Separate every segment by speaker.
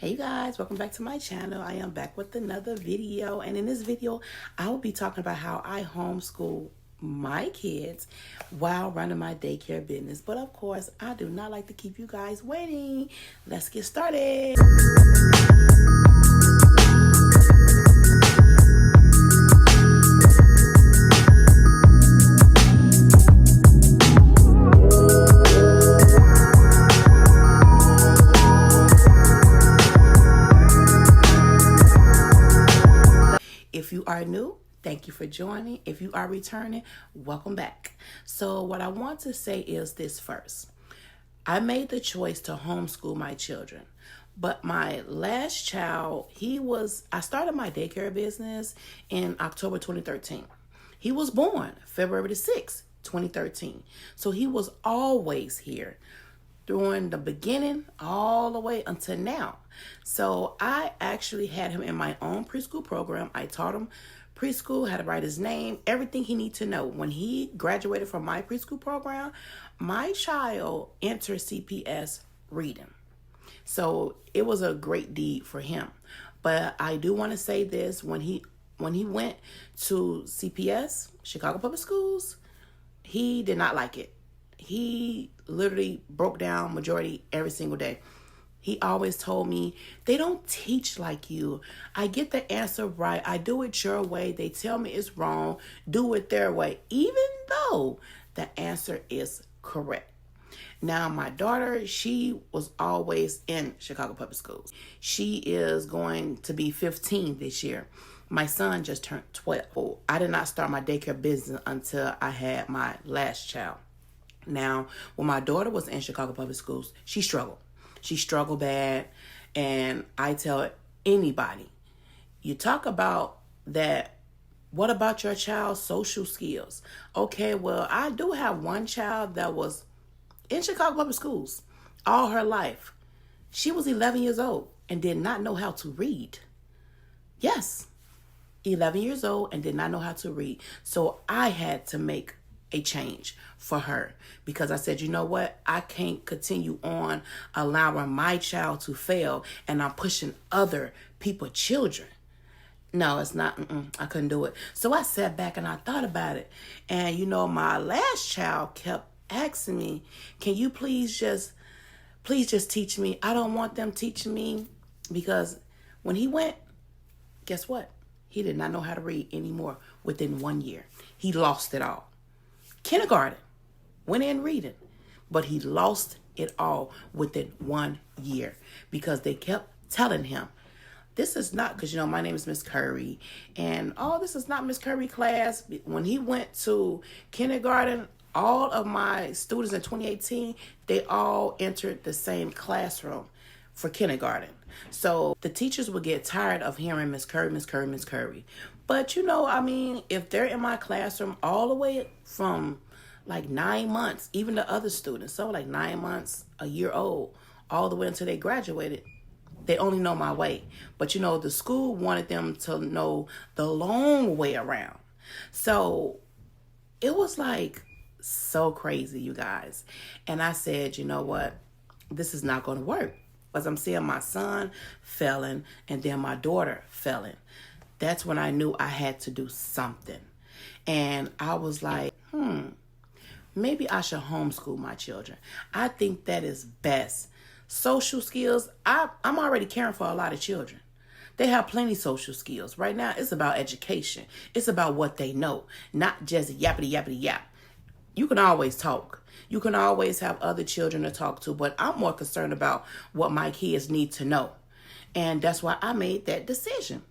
Speaker 1: Hey guys, welcome back to my channel. I am back with another video, and in this video I will be talking about how I homeschool my kids while running my daycare business. But of course, I do not like to keep you guys waiting. Let's get started. If you are new, thank you for joining. If you are returning, welcome back. So what I want to say is this first. I made the choice to homeschool my children, but my last child, I started my daycare business in October 2013. He was born February the 6th, 2013. So he was always here during the beginning all the way until now. So I actually had him in my own preschool program. I taught him preschool, how to write his name, everything he needed to know. When he graduated from my preschool program, my child entered CPS reading. So it was a great deed for him. But I do want to say this, when he went to CPS, Chicago Public Schools, he did not like it. He literally broke down majority every single day. He always told me, they don't teach like you. I get the answer right. I do it your way. They tell me it's wrong. Do it their way, even though the answer is correct. Now, my daughter, she was always in Chicago Public Schools. She is going to be 15 this year. My son just turned 12. I did not start my daycare business until I had my last child. Now, when my daughter was in Chicago Public Schools, she struggled. She struggled bad. And I tell anybody, you talk about that, what about your child's social skills? Okay, well, I do have one child that was in Chicago Public Schools all her life. She was 11 years old and did not know how to read. Yes, 11 years old and did not know how to read. So I had to make a change for her, because I said, you know what? I can't continue on allowing my child to fail and I'm pushing other people's children. No, it's not. I couldn't do it. So I sat back and I thought about it. And you know, my last child kept asking me, can you please just teach me? I don't want them teaching me, because when he went, guess what? He did not know how to read anymore within 1 year. He lost it all. Kindergarten, went in reading, but he lost it all within 1 year, because they kept telling him, this is not, because, you know, my name is Miss Curry, and this is not Miss Curry class. When he went to kindergarten, all of my students in 2018, they all entered the same classroom for kindergarten. So the teachers would get tired of hearing Miss Curry, Miss Curry, Miss Curry. But, you know, I mean, if they're in my classroom all the way from like 9 months, even the other students, so like 9 months, a year old, all the way until they graduated, they only know my way. But, you know, the school wanted them to know the long way around. So it was like so crazy, you guys. And I said, you know what? This is not going to work. Because I'm seeing my son failing and then my daughter failing. That's when I knew I had to do something. And I was like, maybe I should homeschool my children. I think that is best. Social skills, I'm already caring for a lot of children. They have plenty social skills. Right now, it's about education. It's about what they know, not just yappity, yappity, yap. You can always talk. You can always have other children to talk to, but I'm more concerned about what my kids need to know. And that's why I made that decision.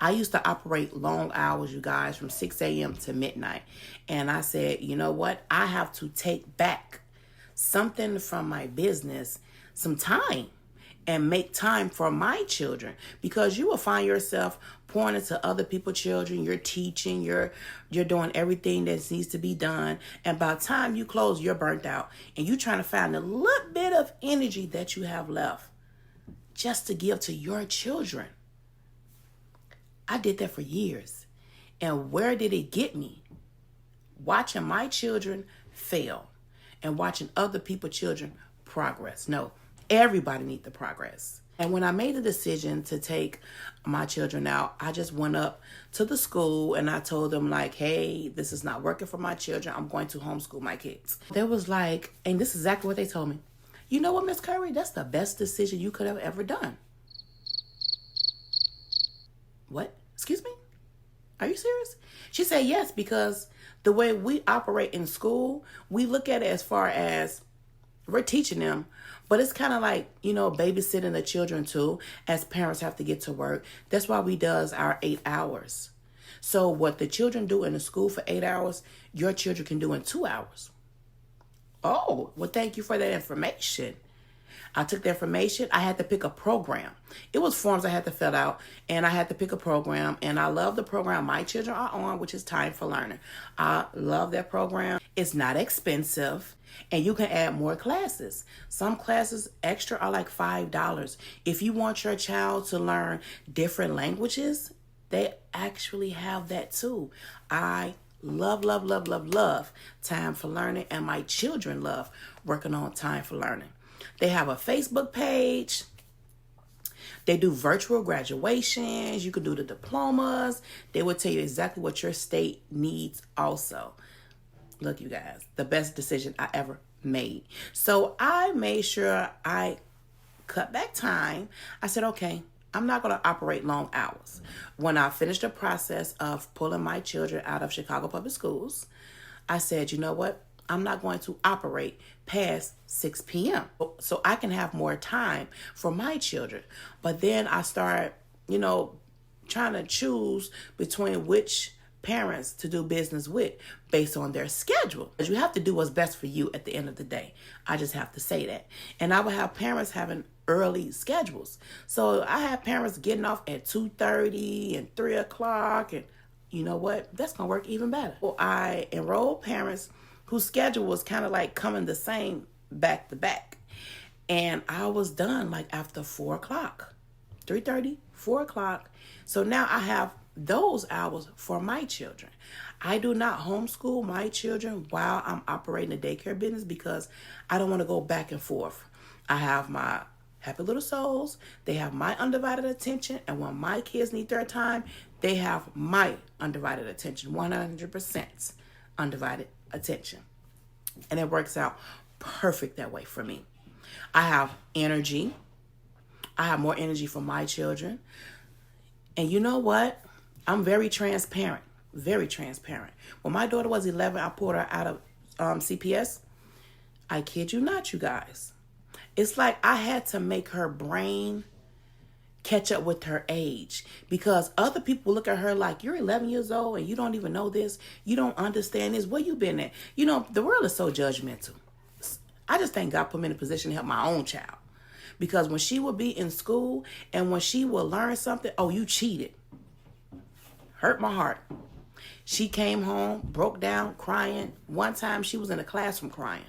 Speaker 1: I used to operate long hours, you guys, from 6 a.m. to midnight. And I said, you know what? I have to take back something from my business, some time, and make time for my children, because you will find yourself pouring into other people's children. You're teaching, you're doing everything that needs to be done. And by the time you close, you're burnt out. And you're trying to find a little bit of energy that you have left just to give to your children. I did that for years. And where did it get me? Watching my children fail and watching other people's children progress. No, everybody needs to progress. And when I made the decision to take my children out, I just went up to the school and I told them like, hey, this is not working for my children. I'm going to homeschool my kids. They was like, and this is exactly what they told me. You know what, Miss Curry? That's the best decision you could have ever done. What? Excuse me? Are you serious? She said yes, because the way we operate in school, we look at it as far as we're teaching them, but it's kind of like, babysitting the children too, as parents have to get to work. That's why we does our 8 hours. So what the children do in the school for 8 hours, your children can do in 2 hours. Oh, well, thank you for that information. I took the information. I had to pick a program. It was forms I had to fill out, and I had to pick a program. And I love the program my children are on, which is Time for Learning. I love that program. It's not expensive, and you can add more classes. Some classes extra are like $5. If you want your child to learn different languages, they actually have that too. I love, love, love, love, love Time for Learning, and my children love working on Time for Learning. They have a Facebook page. They do virtual graduations. You can do the diplomas. They will tell you exactly what your state needs also. Look, you guys, the best decision I ever made. So I made sure I cut back time. I said, okay, I'm not going to operate long hours. When I finished the process of pulling my children out of Chicago Public Schools, I said, you know what? I'm not going to operate past 6 p.m. so I can have more time for my children. But then I started, trying to choose between which parents to do business with based on their schedule. Because you have to do what's best for you at the end of the day. I just have to say that. And I would have parents having early schedules. So I have parents getting off at 2:30 and 3 o'clock. And you know what? That's going to work even better. Well, I enrolled parents whose schedule was kind of like coming the same back to back. And I was done like after 4 o'clock, 3:30, 4 o'clock. So now I have those hours for my children. I do not homeschool my children while I'm operating a daycare business because I don't want to go back and forth. I have my happy little souls. They have my undivided attention. And when my kids need their time, they have my undivided attention, 100% undivided attention. And it works out perfect that way for me. I have energy. I have more energy for my children. And you know what? I'm very transparent. Very transparent. When my daughter was 11, I pulled her out of CPS. I kid you not, you guys. It's like I had to make her brain catch up with her age, because other people look at her like, you're 11 years old and you don't even know this. You don't understand this. Where you been at? The world is so judgmental. I just thank God put me in a position to help my own child, because when she would be in school and when she would learn something, oh, you cheated. Hurt my heart. She came home, broke down, crying. One time she was in the classroom crying,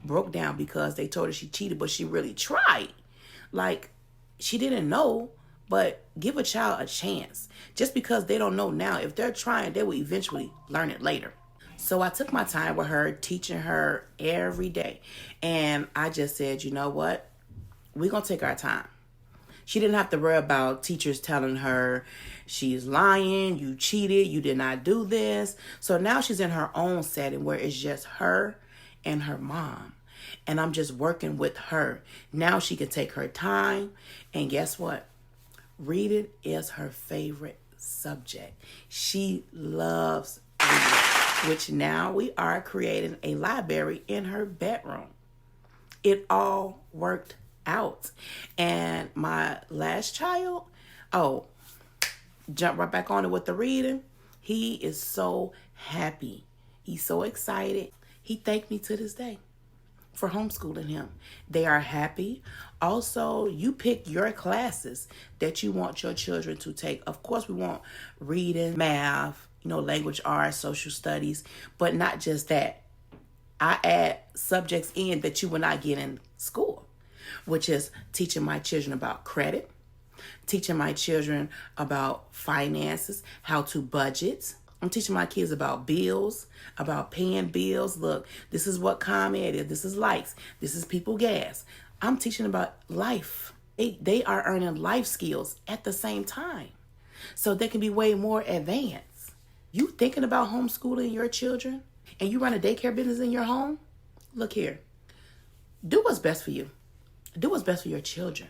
Speaker 1: broke down because they told her she cheated, but she really tried. Like, she didn't know. But give a child a chance. Just because they don't know now, if they're trying, they will eventually learn it later. So I took my time with her, teaching her every day. And I just said, you know what? We're going to take our time. She didn't have to worry about teachers telling her she's lying, you cheated, you did not do this. So now she's in her own setting where it's just her and her mom. And I'm just working with her. Now she can take her time. And guess what? Reading is her favorite subject. She loves reading, which now we are creating a library in her bedroom. It all worked out. And my last child, jump right back on it with the reading. He is so happy. He's so excited. He thanked me to this day for homeschooling him. They are happy. Also, you pick your classes that you want your children to take. Of course, we want reading, math, language arts, social studies, but not just that. I add subjects in that you will not get in school, which is teaching my children about credit, teaching my children about finances, how to budget. I'm teaching my kids about bills, about paying bills. Look, this is what ComEd is. This is lights. This is people gas. I'm teaching about life. They are earning life skills at the same time. So they can be way more advanced. You thinking about homeschooling your children and you run a daycare business in your home? Look here. Do what's best for you. Do what's best for your children.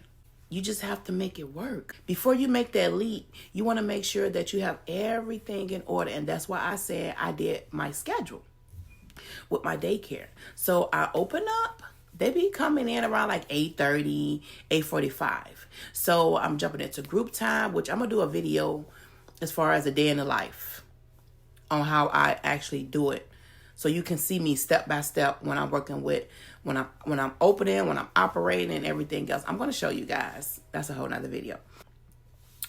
Speaker 1: You just have to make it work. Before you make that leap, you want to make sure that you have everything in order. And that's why I said I did my schedule with my daycare. So I open up. They be coming in around like 8:30, 8:45. So I'm jumping into group time, which I'm going to do a video as far as a day in the life on how I actually do it. So you can see me step by step when I'm working with, when I'm opening, when I'm operating and everything else. I'm going to show you guys. That's a whole nother video.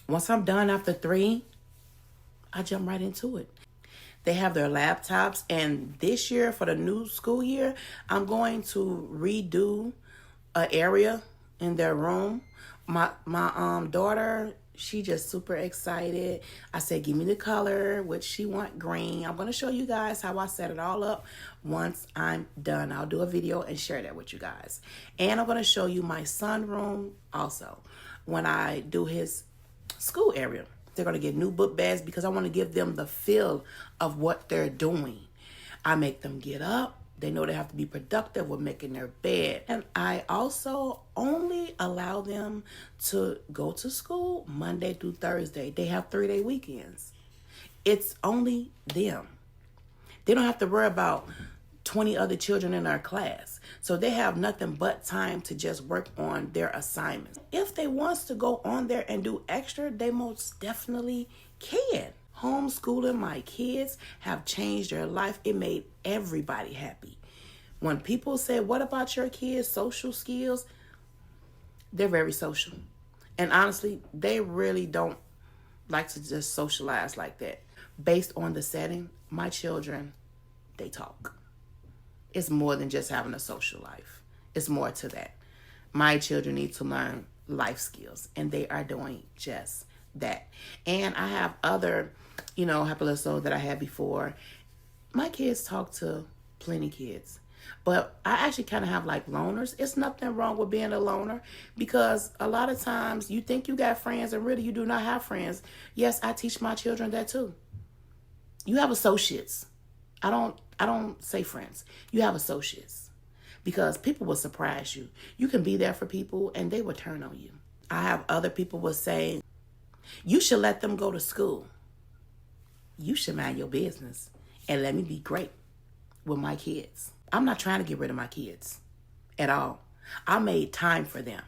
Speaker 1: Once I'm done after 3, I jump right into it. They have their laptops, and this year for the new school year, I'm going to redo an area in their room. My daughter, she just super excited. I said, give me the color, which she want green. I'm going to show you guys how I set it all up once I'm done. I'll do a video and share that with you guys. And I'm going to show you my son room also when I do his school area. They're going to get new book bags because I want to give them the feel of what they're doing. I make them get up. They know they have to be productive with making their bed. And I also only allow them to go to school Monday through Thursday. They have 3-day weekends. It's only them. They don't have to worry about 20 other children in our class. So they have nothing but time to just work on their assignments. If they wants to go on there and do extra, they most definitely can. Homeschooling my kids have changed their life. It made everybody happy. When people say, what about your kids' social skills? They're very social. And honestly, they really don't like to just socialize like that. Based on the setting, my children, they talk. It's more than just having a social life. It's more to that. My children need to learn life skills, and they are doing just that. And I have other, episodes that I had before. My kids talk to plenty kids, but I actually kind of have like loners. It's nothing wrong with being a loner because a lot of times you think you got friends and really you do not have friends. Yes, I teach my children that too. You have associates. I don't say friends. You have associates because people will surprise you. You can be there for people and they will turn on you. I have other people will say, you should let them go to school. You should mind your business and let me be great with my kids. I'm not trying to get rid of my kids at all. I made time for them.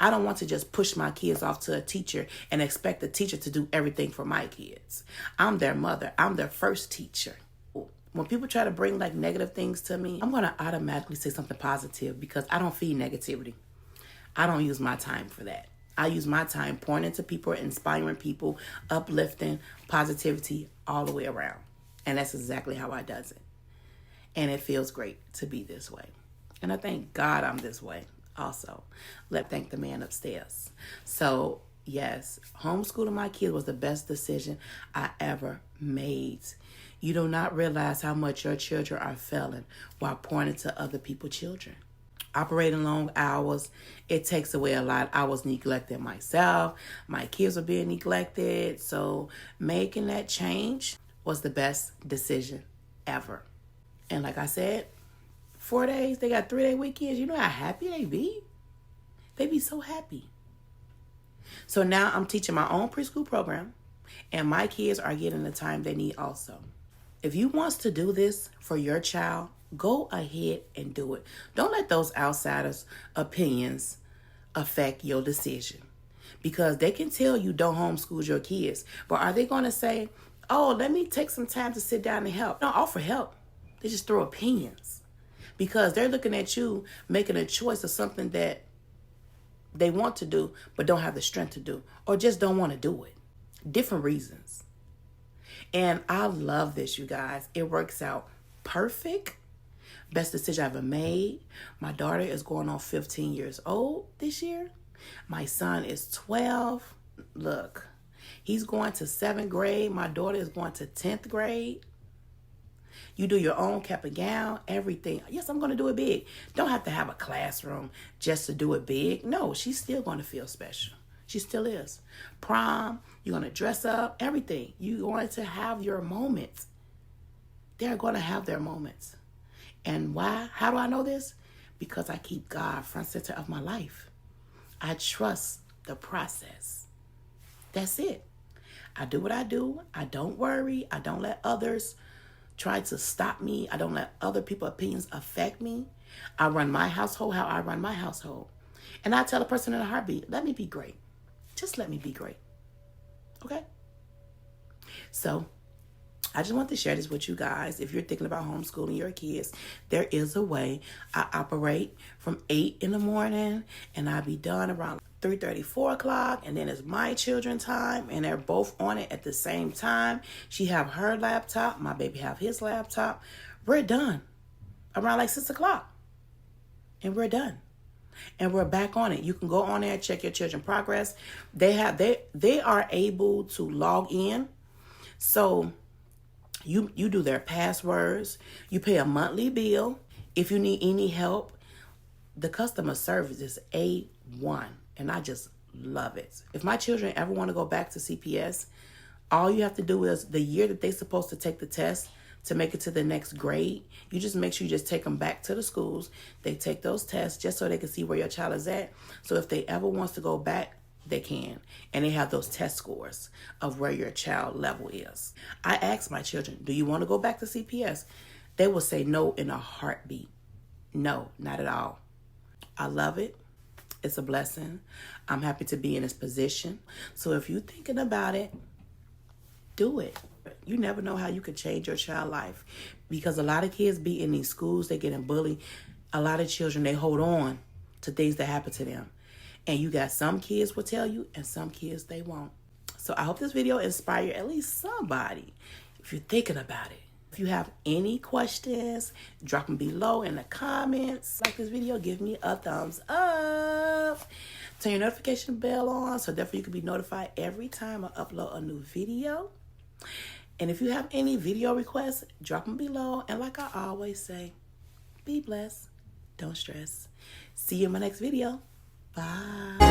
Speaker 1: I don't want to just push my kids off to a teacher and expect the teacher to do everything for my kids. I'm their mother. I'm their first teacher. When people try to bring like negative things to me, I'm going to automatically say something positive because I don't feed negativity. I don't use my time for that. I use my time pouring into people, inspiring people, uplifting, positivity all the way around. And that's exactly how I does it. And it feels great to be this way. And I thank God I'm this way also. Let's thank the man upstairs. So yes, homeschooling my kids was the best decision I ever made. You do not realize how much your children are failing while pouring into other people's children. Operating long hours, it takes away a lot. I was neglecting myself. My kids were being neglected. So making that change was the best decision ever. And like I said, 4 days, they got 3-day weekends. You know how happy they be? They be so happy. So now I'm teaching my own preschool program, and my kids are getting the time they need also. If you want to do this for your child, go ahead and do it. Don't let those outsiders' opinions affect your decision because they can tell you don't homeschool your kids. But are they going to say, oh, let me take some time to sit down and help? Don't offer help. They just throw opinions because they're looking at you making a choice of something that they want to do but don't have the strength to do or just don't want to do it. Different reasons. And I love this, you guys. It works out perfect. Best decision I ever made. My daughter is going on 15 years old this year. My son is 12. Look, he's going to 7th grade. My daughter is going to 10th grade. You do your own cap and gown, everything. Yes, I'm going to do it big. Don't have to have a classroom just to do it big. No, she's still going to feel special. She still is. Prom, you're going to dress up, everything. You're going to have your moments. They're going to have their moments. And why? How do I know this? Because I keep God front center of my life. I trust the process. That's it. I do what I do. I don't worry. I don't let others try to stop me. I don't let other people's opinions affect me. I run my household how I run my household. And I tell a person in a heartbeat, let me be great. Just let me be great. Okay? So, I just want to share this with you guys. If you're thinking about homeschooling your kids, there is a way. I operate from 8 in the morning, and I'll be done around 3:30, 4 o'clock, and then it's my children time, and they're both on it at the same time. She have her laptop, my baby have his laptop. We're done around like 6 o'clock, and we're done. And we're back on it. You can go on there, check your children's progress. They are able to log in. So you do their passwords. You pay a monthly bill. If you need any help, the customer service is A1. And I just love it. If my children ever want to go back to CPS, all you have to do is the year that they're supposed to take the test to make it to the next grade, you just make sure you just take them back to the schools. They take those tests just so they can see where your child is at. So if they ever wants to go back, they can. And they have those test scores of where your child level is. I ask my children, do you want to go back to CPS? They will say no in a heartbeat. No, not at all. I love it. It's a blessing. I'm happy to be in this position. So if you're thinking about it, do it. You never know how you could change your child's life. Because a lot of kids be in these schools, they're getting bullied. A lot of children, they hold on to things that happen to them. And you got some kids will tell you, and some kids, they won't. So I hope this video inspire at least somebody if you're thinking about it. If you have any questions, drop them below in the comments. Like this video, give me a thumbs up. Turn your notification bell on so therefore you can be notified every time I upload a new video. And if you have any video requests, drop them below. And like I always say, be blessed, don't stress. See you in my next video. Bye.